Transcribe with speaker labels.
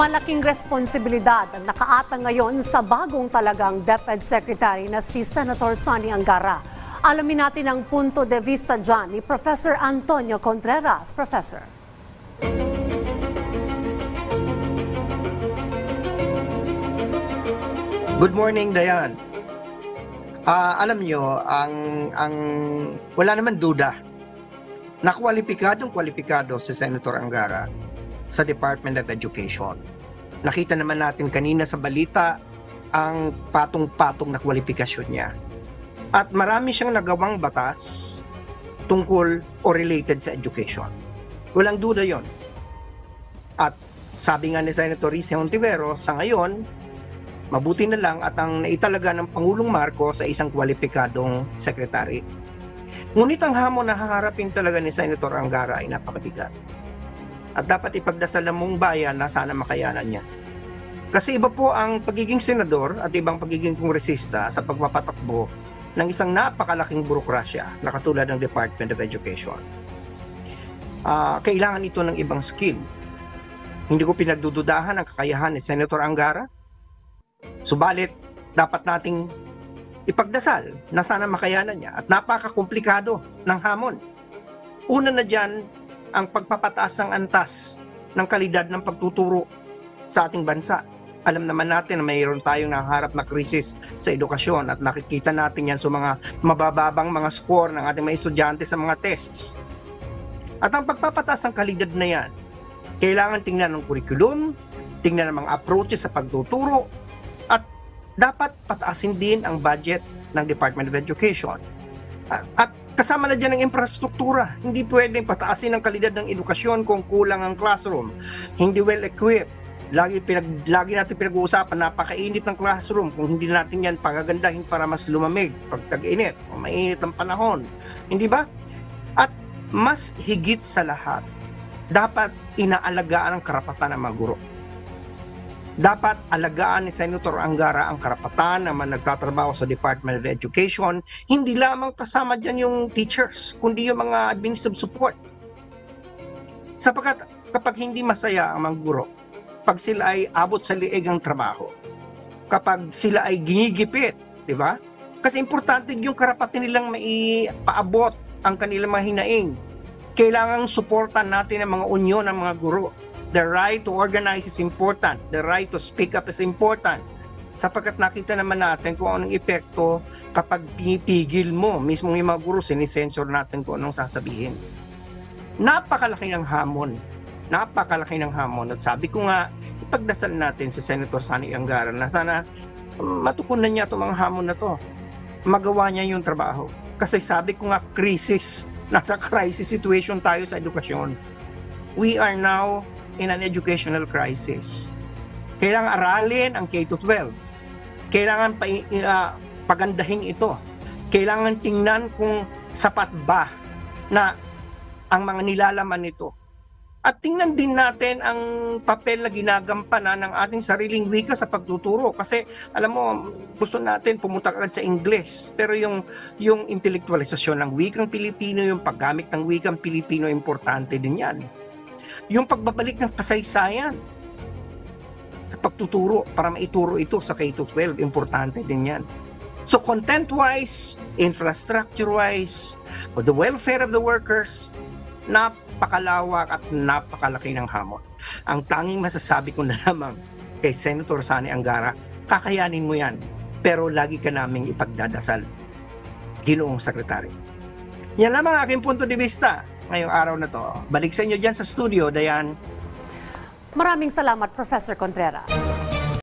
Speaker 1: Malaking responsibilidad ang nakaatang ngayon sa bagong talagang DepEd Secretary na si Senator Sonny Angara. Alamin natin ang punto de vista dyan ni Professor Antonio Contreras. Professor.
Speaker 2: Good morning, Dayan. Alam nyo, wala naman duda na kwalipikado si Senator Angara sa Department of Education. Nakita naman natin kanina sa balita ang patong-patong na kwalifikasyon niya. At marami siyang nagawang batas tungkol o related sa education. Walang duda yon. At sabi nga ni Senator Risa Hontiveros, sa ngayon, mabuti na lang at ang naitalaga ng Pangulong Marcos sa isang kwalipikadong sekretary. Ngunit ang hamon na haharapin talaga ni Senator Angara ay napakabigat. At dapat ipagdasal ng mong bayan na sana makayanan niya. Kasi iba po ang pagiging senador at ibang pagiging kongresista sa pagpapatakbo ng isang napakalaking burokrasya na katulad ng Department of Education. Kailangan ito ng ibang skill. Hindi ko pinagdududahan ang kakayahan ni Senator Angara. Subalit, dapat nating ipagdasal na sana makayanan niya at napakakomplikado ng hamon. Una na dyan, ang pagpapataas ng antas ng kalidad ng pagtuturo sa ating bansa. Alam naman natin na mayroon tayong naharap na krisis sa edukasyon at nakikita natin yan sa mga mabababang mga score ng ating mga estudyante sa mga tests. At ang pagpapataas ng kalidad na yan, kailangan tingnan ng curriculum, tingnan ng mga approaches sa pagtuturo, at dapat pataasin din ang budget ng Department of Education. At kasama na dyan ang infrastruktura. Hindi pwedeng pataasin ang kalidad ng edukasyon kung kulang ang classroom. Hindi well-equipped. Lagi natin pinag-uusapan, napakainit ng classroom. Kung hindi natin yan pagagandahin para mas lumamig pag tag-init o mainit ang panahon. Hindi ba? At mas higit sa lahat, dapat inaalagaan ang karapatan ng mga guro. Dapat alagaan ni Senator Angara ang karapatan na nagtatrabaho sa Department of Education, hindi lamang kasama dyan yung teachers, kundi yung mga administrative support. Sapagkat kapag hindi masaya ang mga guro, pag sila ay abot sa liig ang trabaho, kapag sila ay ginigipit, di ba? Kasi importante yung karapatan nilang maipaabot ang kanilang mga hinaing. Kailangang suportan natin ang mga unyon ng mga guro. The right to organize is important. The right to speak up is important. Sapagkat nakita naman natin kung anong epekto kapag pinipigil mo, mismo yung mga guro, sinisensor natin kung anong sasabihin. Napakalaki ng hamon. Napakalaki ng hamon. At sabi ko nga, ipagdasal natin si Senator Sonny Angara na sana matukunan niya itong mga hamon na to. Magawa niya yung trabaho. Kasi sabi ko nga, crisis. Nasa crisis situation tayo sa edukasyon. We are now in an educational crisis. Kailangan aralin ang K-12. Kailangan pagandahin ito. Kailangan tingnan kung sapat ba na ang mga nilalaman nito. At tingnan din natin ang papel na ginagampanan ng ating sariling wika sa pagtuturo. Kasi alam mo, gusto natin pumunta agad sa English. Pero yung intelektualisasyon ng wikang Pilipino, yung paggamit ng wikang Pilipino, importante din yan. Yung pagbabalik ng kasaysayan sa pagtuturo para maituro ito sa K-12, importante din yan. So content-wise, infrastructure-wise, for the welfare of the workers, napakalawak at napakalaki ng hamon. Ang tanging masasabi ko na lamang kay Senator Sonny Angara, kakayanin mo yan, pero lagi ka naming ipagdadasal, Ginoong Sekretary. Yan lamang aking punto de vista ngayong araw na to. Balik sa inyo dyan sa studio, Dayan.
Speaker 1: Maraming salamat, Professor Contreras.